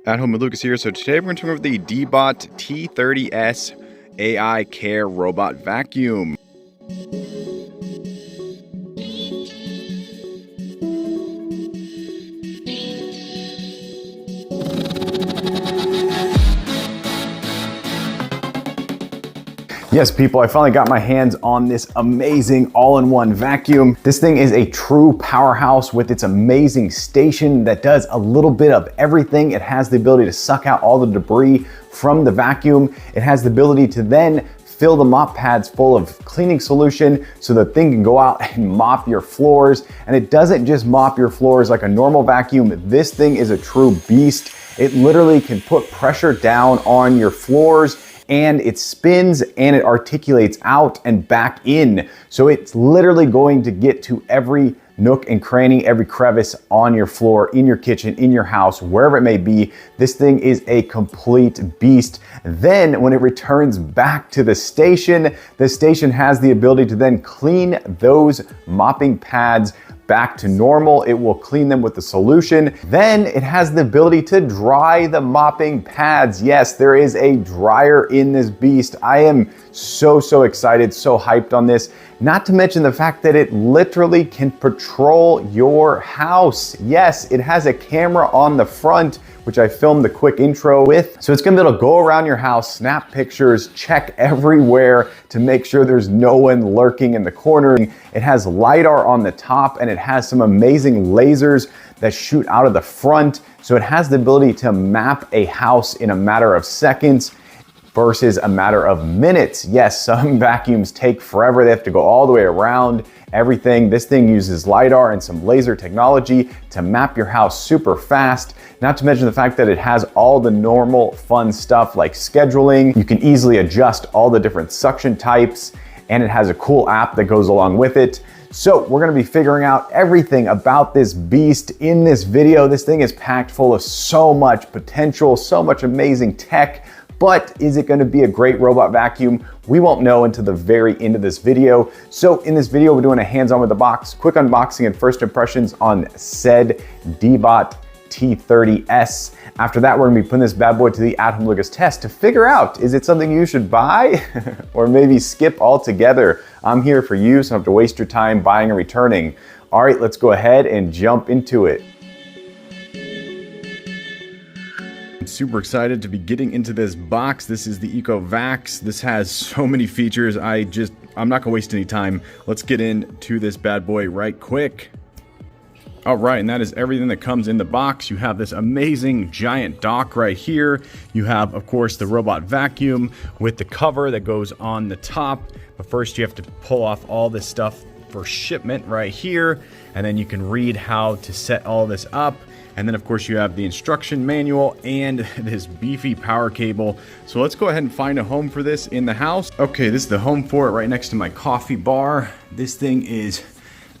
At home with Lucas here. So today we're going to talk about the DEEBOT T30S AI Care Robot Vacuum. Yes, people, I finally got my hands on this amazing all-in-one vacuum. This thing is a true powerhouse with its amazing station that does a little bit of everything. It has the ability to suck out all the debris from the vacuum. It has the ability to then fill the mop pads full of cleaning solution so the thing can go out and mop your floors. And it doesn't just mop your floors like a normal vacuum. This thing is a true beast. It literally can put pressure down on your floors, and it spins and it articulates out and back in. So it's literally going to get to every nook and cranny, every crevice on your floor, in your kitchen, in your house, wherever it may be. This thing is a complete beast. Then when it returns back to the station has the ability to then clean those mopping pads back to normal. It will clean them with the solution. Then it has the ability to dry the mopping pads. Yes, there is a dryer in this beast. I am so excited, so hyped on this. Not to mention the fact that it literally can patrol your house. Yes, it has a camera on the front, which I filmed the quick intro with. So it's gonna be able to go around your house, snap pictures, check everywhere to make sure there's no one lurking in the corner. It has LiDAR on the top, and it has some amazing lasers that shoot out of the front. So it has the ability to map a house in a matter of seconds versus a matter of minutes. Yes, some vacuums take forever. They have to go all the way around everything. This thing uses LiDAR and some laser technology to map your house super fast. Not to mention the fact that it has all the normal fun stuff like scheduling. You can easily adjust all the different suction types, and it has a cool app that goes along with it. So we're gonna be figuring out everything about this beast in this video. This thing is packed full of so much potential, so much amazing tech. But is it gonna be a great robot vacuum? We won't know until the very end of this video. So in this video, we're doing a hands-on with the box, quick unboxing and first impressions on said DEEBOT T30S. After that, we're gonna be putting this bad boy to the at-home Lucas test to figure out, is it something you should buy or maybe skip altogether? I'm here for you, so I don't have to waste your time buying and returning. All right, let's go ahead and jump into it. I'm super excited to be getting into this box. This is the Ecovacs. This has so many features. I'm not gonna waste any time. Let's get into this bad boy right quick. All right, and that is everything that comes in the box. You have this amazing giant dock right here. You have, of course, the robot vacuum with the cover that goes on the top. But first you have to pull off all this stuff for shipment right here. And then you can read how to set all this up. And then of course you have the instruction manual and this beefy power cable. So let's go ahead and find a home for this in the house. Okay, this is the home for it right next to my coffee bar. This thing is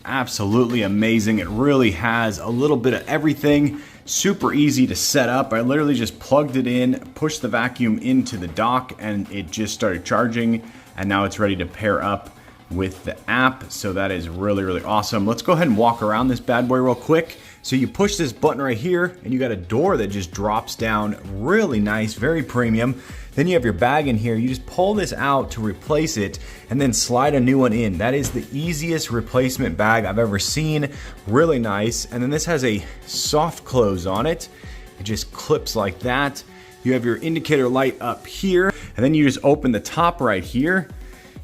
absolutely amazing. It really has a little bit of everything. Super easy to set up. I literally just plugged it in, pushed the vacuum into the dock, and it just started charging. And now it's ready to pair up with the app. So that is really awesome. Let's go ahead and walk around this bad boy real quick. So you push this button right here and you got a door that just drops down. Really nice, very premium. Then you have your bag in here. You just pull this out to replace it and then slide a new one in. That is the easiest replacement bag I've ever seen. Really nice. And then this has a soft close on it. It just clips like that. You have your indicator light up here, and then you just open the top right here.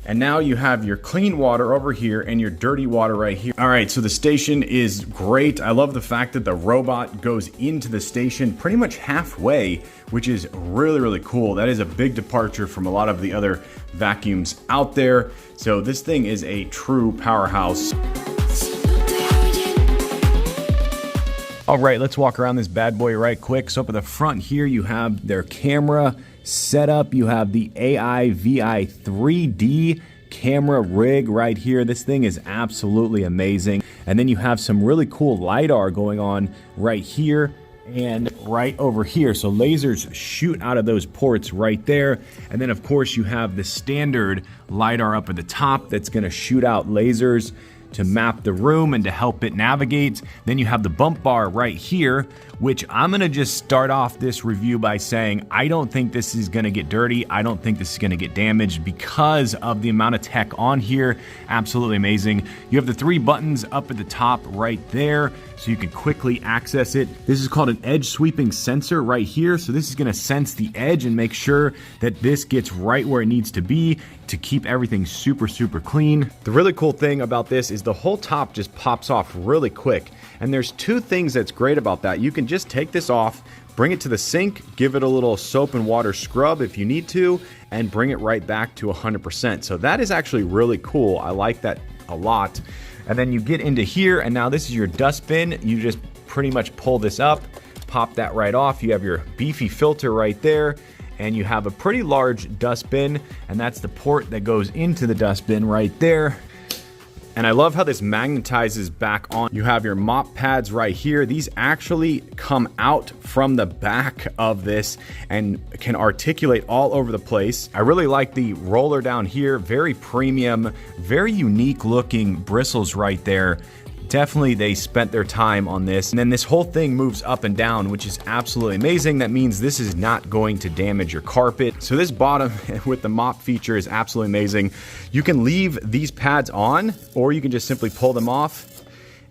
And now you have your clean water over here and your dirty water right here. All right, so the station is great. I love the fact that the robot goes into the station pretty much halfway, which is really cool. That is a big departure from a lot of the other vacuums out there. So this thing is a true powerhouse. All right, let's walk around this bad boy right quick. So up at the front here, you have their camera setup. You have the AI VI 3D camera rig right here. This thing is absolutely amazing. And then you have some really cool LiDAR going on right here and right over here. So lasers shoot out of those ports right there. And then of course you have the standard LiDAR up at the top that's gonna shoot out lasers to map the room and to help it navigate. Then you have the bump bar right here, which I'm gonna just start off this review by saying, I don't think this is gonna get dirty. I don't think this is gonna get damaged because of the amount of tech on here. Absolutely amazing. You have the 3 buttons up at the top right there, so you can quickly access it. This is called an edge sweeping sensor right here. So this is gonna sense the edge and make sure that this gets right where it needs to be to keep everything super, super clean. The really cool thing about this is the whole top just pops off really quick. And there's 2 things that's great about that. You can just take this off, bring it to the sink, give it a little soap and water scrub if you need to, and bring it right back to 100%. So that is actually really cool. I like that a lot. And then you get into here, and now this is your dustbin. You just pretty much pull this up, pop that right off. You have your beefy filter right there, and you have a pretty large dustbin, and that's the port that goes into the dustbin right there. And I love how this magnetizes back on. You have your mop pads right here. These actually come out from the back of this and can articulate all over the place. I really like the roller down here. Very premium, very unique looking bristles right there. Definitely they spent their time on this. And then this whole thing moves up and down, which is absolutely amazing. That means this is not going to damage your carpet. So this bottom with the mop feature is absolutely amazing. You can leave these pads on, or you can just simply pull them off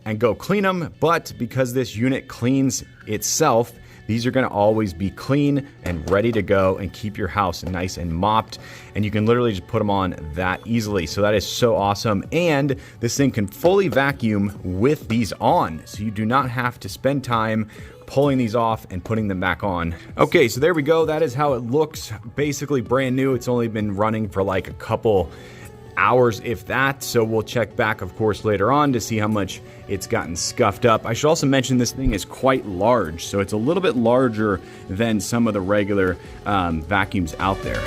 and go clean them. But because this unit cleans itself, these are gonna always be clean and ready to go and keep your house nice and mopped. And you can literally just put them on that easily. So that is so awesome. And this thing can fully vacuum with these on. So you do not have to spend time pulling these off and putting them back on. Okay, so there we go. That is how it looks. Basically brand new. It's only been running for like a couple hours, if that. So we'll check back, of course, later on to see how much it's gotten scuffed up. I should also mention this thing is quite large. So it's a little bit larger than some of the regular vacuums out there.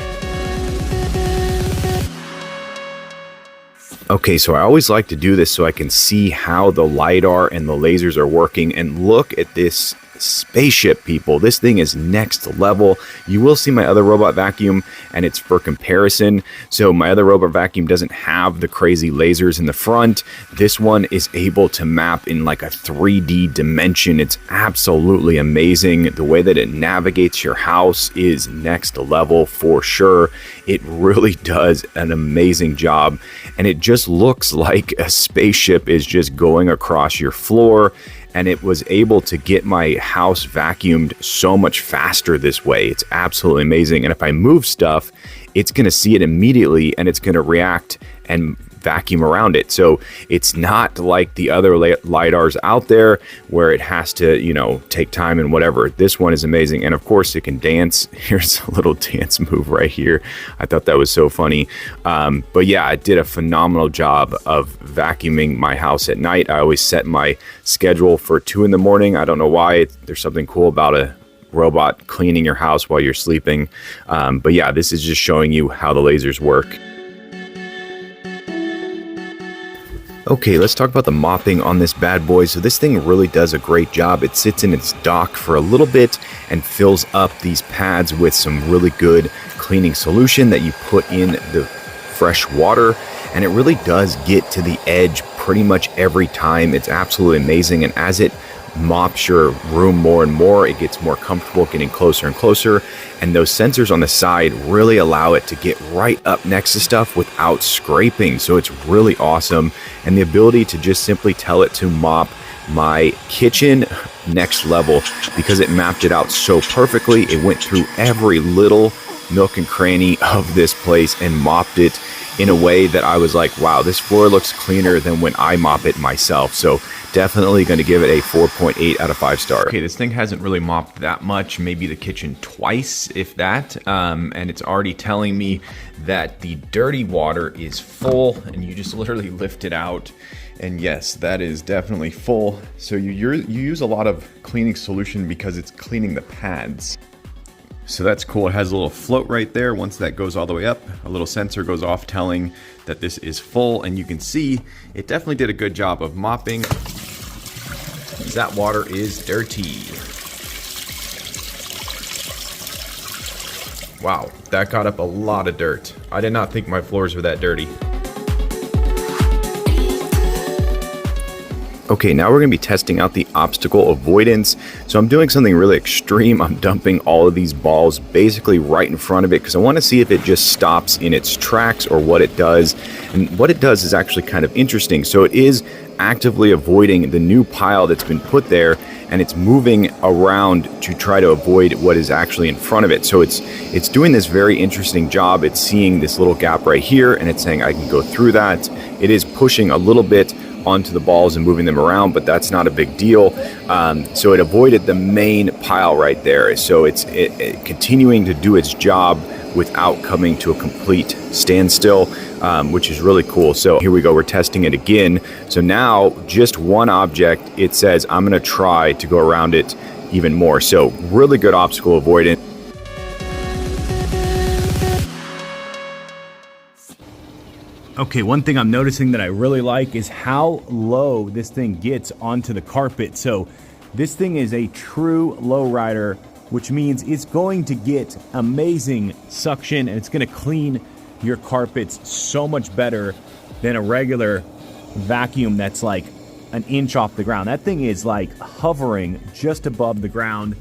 Okay, so I always like to do this so I can see how the LiDAR and the lasers are working. And look at this spaceship, people. This thing is next level. You will see my other robot vacuum, and it's for comparison. So my other robot vacuum doesn't have the crazy lasers in the front. This one is able to map in like a 3D dimension. It's absolutely amazing. The way that it navigates your house is next level for sure. It really does an amazing job, and it just looks like a spaceship is just going across your floor. And it was able to get my house vacuumed so much faster this way. It's absolutely amazing. And if I move stuff, it's going to see it immediately and it's going to react and vacuum around it. So it's not like the other LiDARs out there where it has to, you know, take time and whatever. This one is amazing. And of course it can dance. Here's a little dance move right here. I thought that was so funny. But yeah, it did a phenomenal job of vacuuming my house at night. I always set my schedule for 2 in the morning. I don't know why. There's something cool about a robot cleaning your house while you're sleeping. But yeah, this is just showing you how the lasers work. Okay, let's talk about the mopping on this bad boy. So this thing really does a great job. It sits in its dock for a little bit and fills up these pads with some really good cleaning solution that you put in the fresh water. And it really does get to the edge pretty much every time. It's absolutely amazing. And as it mops your room more and more, it gets more comfortable getting closer and closer. And those sensors on the side really allow it to get right up next to stuff without scraping. So it's really awesome. And the ability to just simply tell it to mop my kitchen next level, because it mapped it out so perfectly. It went through every little nook and cranny of this place and mopped it in a way that I was like, wow, this floor looks cleaner than when I mop it myself. So definitely going to give it a 4.8 out of 5 stars. Okay, this thing hasn't really mopped that much, maybe the kitchen twice, if that. And it's already telling me that the dirty water is full, and you just literally lift it out. And yes, that is definitely full. So you use a lot of cleaning solution because it's cleaning the pads. So that's cool. It has a little float right there. Once that goes all the way up, a little sensor goes off telling that this is full, and you can see it definitely did a good job of mopping. That water is dirty. Wow, that got up a lot of dirt. I did not think my floors were that dirty. Okay, now we're going to be testing out the obstacle avoidance. So I'm doing something really extreme. I'm dumping all of these balls basically right in front of it because I want to see if it just stops in its tracks or what it does. And what it does is actually kind of interesting. So it is actively avoiding the new pile that's been put there, and it's moving around to try to avoid what is actually in front of it. So it's doing this very interesting job. It's seeing this little gap right here, and it's saying I can go through that. It is pushing a little bit onto the balls and moving them around, but that's not a big deal. So it avoided the main pile right there. So it's continuing to do its job without coming to a complete standstill, which is really cool. So here we go, we're testing it again. So now just one object, it says I'm gonna try to go around it even more. So really good obstacle avoidance. Okay, one thing I'm noticing that I really like is how low this thing gets onto the carpet. So this thing is a true low rider, which means it's going to get amazing suction and it's going to clean your carpets so much better than a regular vacuum that's like an inch off the ground. That thing is like hovering just above the ground.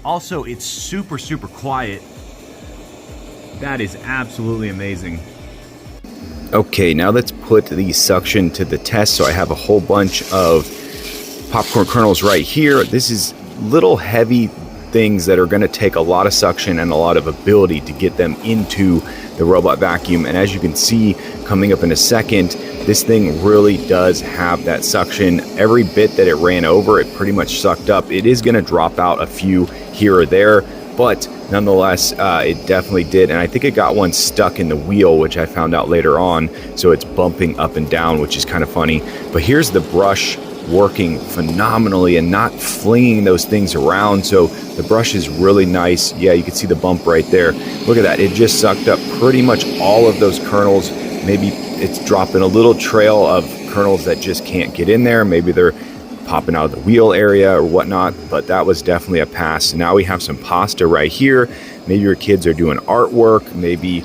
Also, it's super, super quiet. That is absolutely amazing. Okay, now let's put the suction to the test. So I have a whole bunch of popcorn kernels right here. This is little heavy things that are going to take a lot of suction and a lot of ability to get them into the robot vacuum. And as you can see, coming up in a second, this thing really does have that suction. Every bit that it ran over, it pretty much sucked up. It is going to drop out a few here or there, but nonetheless, it definitely did. And I think it got one stuck in the wheel, which I found out later on. So it's bumping up and down, which is kind of funny. But here's the brush working phenomenally and not flinging those things around. So the brush is really nice. Yeah, you can see the bump right there. Look at that. It just sucked up pretty much all of those kernels. Maybe it's dropping a little trail of kernels that just can't get in there. Maybe they're popping out of the wheel area or whatnot, but that was definitely a pass. Now we have some pasta right here. Maybe your kids are doing artwork. Maybe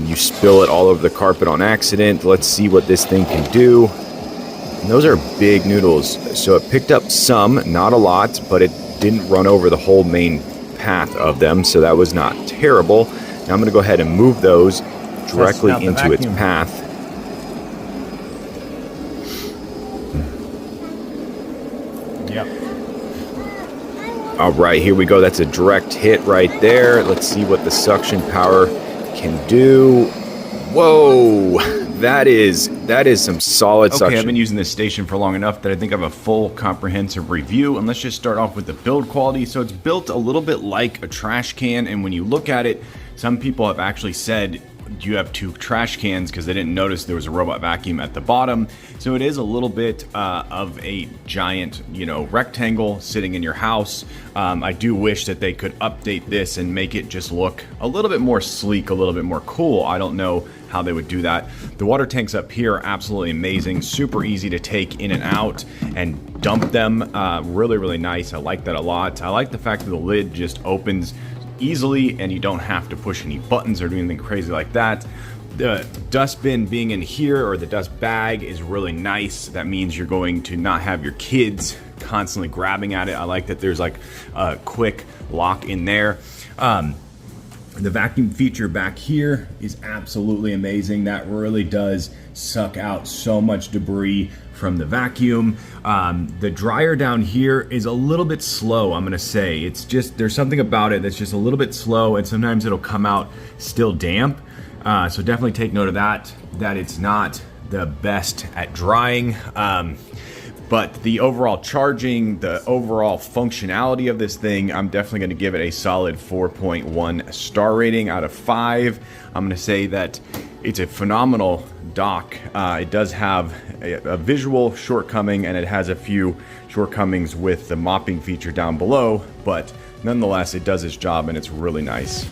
you spill it all over the carpet on accident. Let's see what this thing can do. And those are big noodles. So it picked up some, not a lot, but it didn't run over the whole main path of them. So that was not terrible. Now I'm gonna go ahead and move those directly into its path. Yep. All right, here we go. That's a direct hit right there. Let's see what the suction power can do. Whoa, that is some solid suction. Okay, I've been using this station for long enough that I think I have a full comprehensive review. And let's just start off with the build quality. So it's built a little bit like a trash can. And when you look at it, some people have actually said, do you have two trash cans, because they didn't notice there was a robot vacuum at the bottom. So it is a little bit of a giant, rectangle sitting in your house. I do wish that they could update this and make it just look a little bit more sleek, a little bit more cool. I don't know how they would do that. The water tanks up here are absolutely amazing, super easy to take in and out and dump them. Really, really nice. I like that a lot. I like the fact that the lid just opens easily and you don't have to push any buttons or do anything crazy like that. The dustbin being in here, or the dust bag, is really nice. That means you're going to not have your kids constantly grabbing at it. I like that there's like a quick lock in there. The vacuum feature back here is absolutely amazing. That really does suck out so much debris from the vacuum. The dryer down here is a little bit slow, I'm gonna say. It's just, there's something about it that's just a little bit slow, and sometimes it'll come out still damp. So definitely take note of that it's not the best at drying. But the overall charging, the overall functionality of this thing, I'm definitely going to give it a solid 4.1 star rating out of 5. I'm going to say that it's a phenomenal dock. It does have a visual shortcoming, and it has a few shortcomings with the mopping feature down below, but nonetheless, it does its job and it's really nice.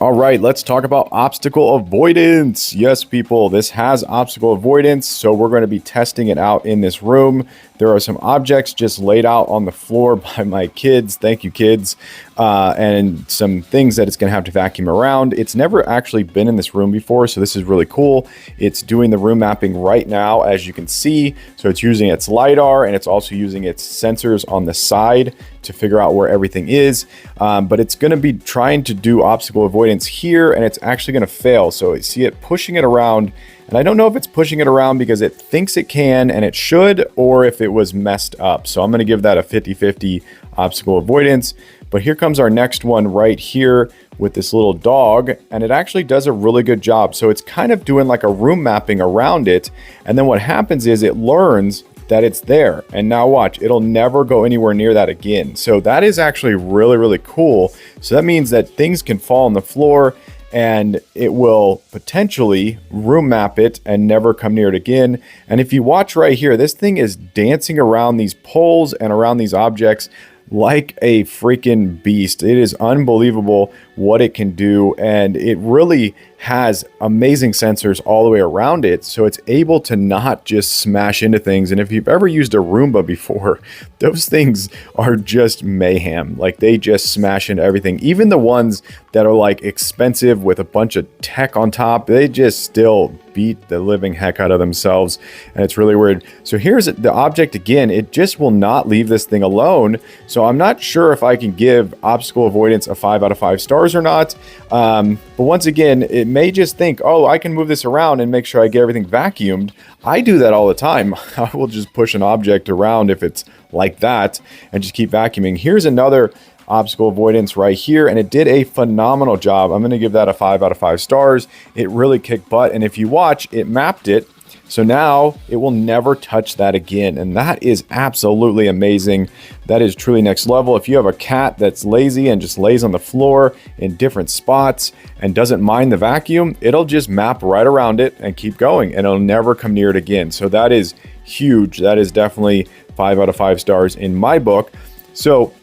All right, let's talk about obstacle avoidance. Yes, people, this has obstacle avoidance, so we're going to be testing it out in this room. There are some objects just laid out on the floor by my kids. Thank you, kids. And some things that it's going to have to vacuum around. It's never actually been in this room before, so this is really cool. It's doing the room mapping right now, as you can see. So it's using its LiDAR, and it's also using its sensors on the side to figure out where everything is. But it's going to be trying to do obstacle avoidance here, and it's actually going to fail. So you see it pushing it around, and I don't know if it's pushing it around because it thinks it can and it should, or if it was messed up. So I'm going to give that a 50-50 obstacle avoidance. But here comes our next one right here with this little dog, and it actually does a really good job. So it's kind of doing like a room mapping around it. And then what happens is it learns that it's there. And now watch, it'll never go anywhere near that again. So that is actually really, really cool. So that means that things can fall on the floor and it will potentially room map it and never come near it again. And if you watch right here, this thing is dancing around these poles and around these objects like a freaking beast. It is unbelievable what it can do, and it really has amazing sensors all the way around it, so it's able to not just smash into things. And if you've ever used a Roomba before, those things are just mayhem. Like, they just smash into everything. Even the ones that are like expensive with a bunch of tech on top, they just still beat the living heck out of themselves, and it's really weird. So here's the object again. It just will not leave this thing alone. So I'm not sure if I can give obstacle avoidance a 5 out of 5 stars or not. But once again, it may just think, oh, I can move this around and make sure I get everything vacuumed. I do that all the time. I will just push an object around if it's like that and just keep vacuuming. Here's another obstacle avoidance right here, and it did a phenomenal job. I'm going to give that a 5 out of 5 stars. It really kicked butt, and if you watch, it mapped it. So now it will never touch that again. And that is absolutely amazing. That is truly next level. If you have a cat that's lazy and just lays on the floor in different spots and doesn't mind the vacuum, it'll just map right around it and keep going, and it'll never come near it again. So that is huge. That is definitely 5 out of 5 stars in my book. So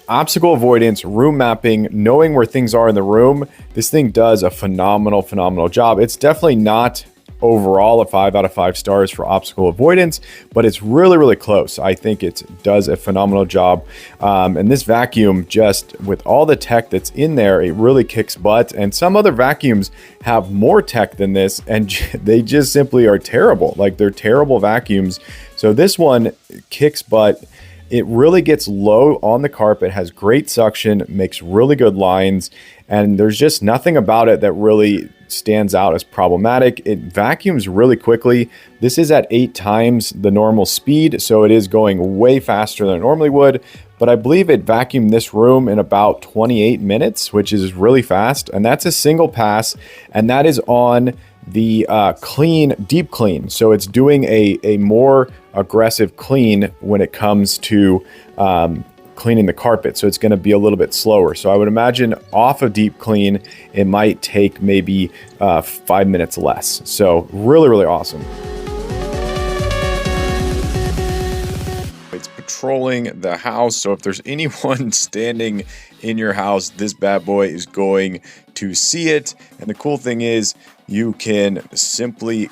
obstacle avoidance, room mapping, knowing where things are in the room, this thing does a phenomenal job. It's definitely not overall a 5 out of 5 stars for obstacle avoidance, but it's really close. I think it does a phenomenal job. And this vacuum, just with all the tech that's in there, it really kicks butt. And some other vacuums have more tech than this, and they just simply are terrible. Like, they're terrible vacuums. So this one kicks butt. It really gets low on the carpet, has great suction, makes really good lines, and there's just nothing about it that really stands out as problematic. It vacuums really quickly. This is at 8 times the normal speed, so it is going way faster than it normally would, but I believe it vacuumed this room in about 28 minutes, which is really fast, and that's a single pass, and that is on the deep clean. So it's doing a more aggressive clean when it comes to cleaning the carpet. So it's going to be a little bit slower. So I would imagine off of deep clean, it might take maybe 5 minutes less. So really awesome. It's patrolling the house. So if there's anyone standing in your house, this bad boy is going to see it. And the cool thing is, you can simply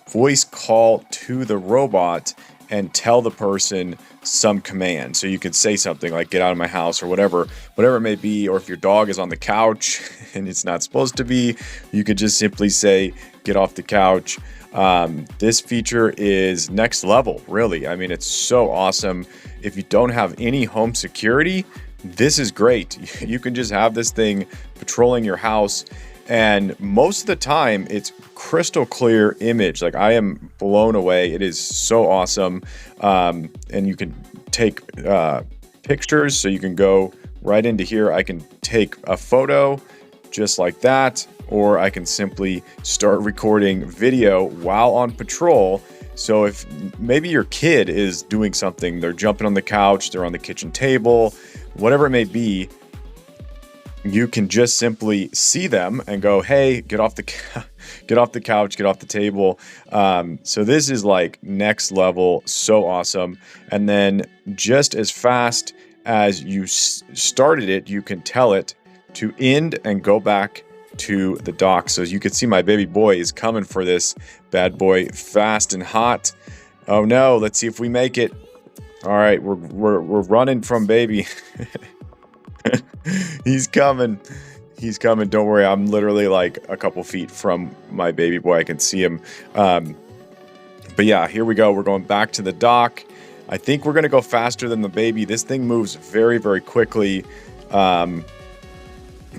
voice call to the robot and tell the person some command. So you could say something like, get out of my house, or whatever it may be. Or if your dog is on the couch and it's not supposed to be, you could just simply say, get off the couch. This feature is next level, really. I mean, it's so awesome. If you don't have any home security, this is great. You can just have this thing patrolling your house, and most of the time it's crystal clear image. Like, I am blown away. It is so awesome. And you can take pictures, so you can go right into here. I can take a photo just like that, or I can simply start recording video while on patrol. So if maybe your kid is doing something, they're jumping on the couch, they're on the kitchen table, whatever it may be, you can just simply see them and go, hey, get off the couch, get off the table. So this is like next level, so awesome. And then just as fast as you started it, you can tell it to end and go back to the dock. So as you can see, my baby boy is coming for this bad boy fast and hot. Oh no, let's see if we make it. All right, we're running from baby. He's coming. He's coming. Don't worry, I'm literally like a couple feet from my baby boy. I can see him. But yeah, here we go. We're going back to the dock. I think we're going to go faster than the baby. This thing moves very, very quickly.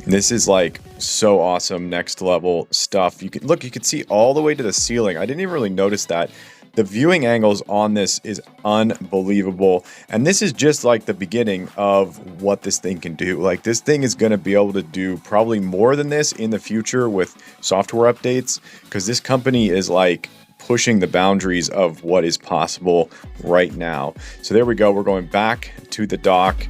This is like so awesome, next level stuff. You can see all the way to the ceiling. I didn't even really notice that. The viewing angles on this is unbelievable. And this is just like the beginning of what this thing can do. Like, this thing is going to be able to do probably more than this in the future with software updates, because this company is like pushing the boundaries of what is possible right now. So there we go. We're going back to the dock.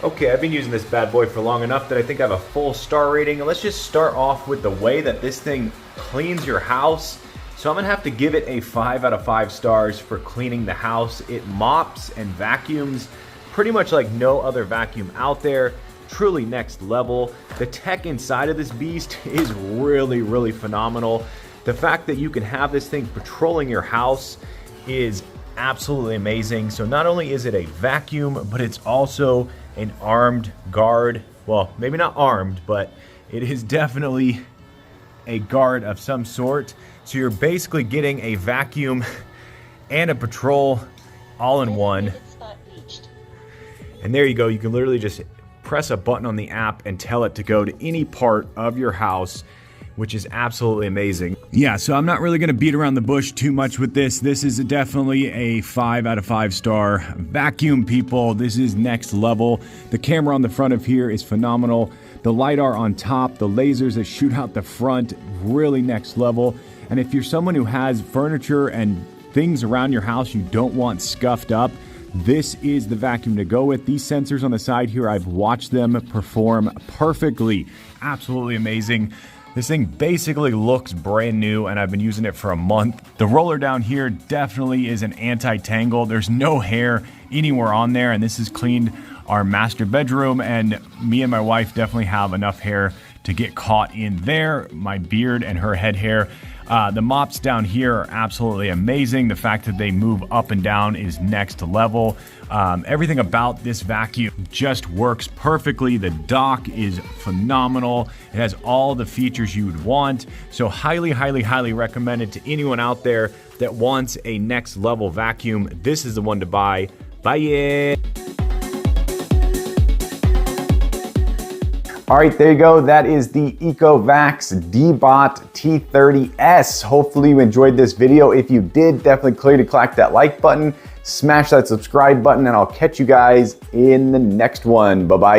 Okay, I've been using this bad boy for long enough that I think I have a full star rating. And let's just start off with the way that this thing cleans your house. So I'm gonna have to give it a 5 out of 5 stars for cleaning the house. It mops and vacuums pretty much like no other vacuum out there. Truly next level. The tech inside of this beast is really, really phenomenal. The fact that you can have this thing patrolling your house is absolutely amazing. So not only is it a vacuum, but it's also an armed guard. Well, maybe not armed, but it is definitely a guard of some sort. So you're basically getting a vacuum and a patrol all in one. And there you go. You can literally just press a button on the app and tell it to go to any part of your house, which is absolutely amazing. Yeah, so I'm not really gonna beat around the bush too much with this. This is definitely a 5 out of 5 star vacuum, people. This is next level. The camera on the front of here is phenomenal. The LiDAR on top, the lasers that shoot out the front, really next level. And if you're someone who has furniture and things around your house you don't want scuffed up, this is the vacuum to go with. These sensors on the side here, I've watched them perform perfectly. Absolutely amazing. This thing basically looks brand new, and I've been using it for a month. The roller down here definitely is an anti-tangle. There's no hair anywhere on there, and this has cleaned our master bedroom, and me and my wife definitely have enough hair to get caught in there, my beard and her head hair. The mops down here are absolutely amazing. The fact that they move up and down is next level. Everything about this vacuum just works perfectly. The dock is phenomenal. It has all the features you would want. So highly, highly, highly recommend it to anyone out there that wants a next level vacuum. This is the one to buy. Buy it. All right, there you go. That is the Ecovacs DEEBOT T30S. Hopefully you enjoyed this video. If you did, definitely click that like button, smash that subscribe button, and I'll catch you guys in the next one. Bye-bye.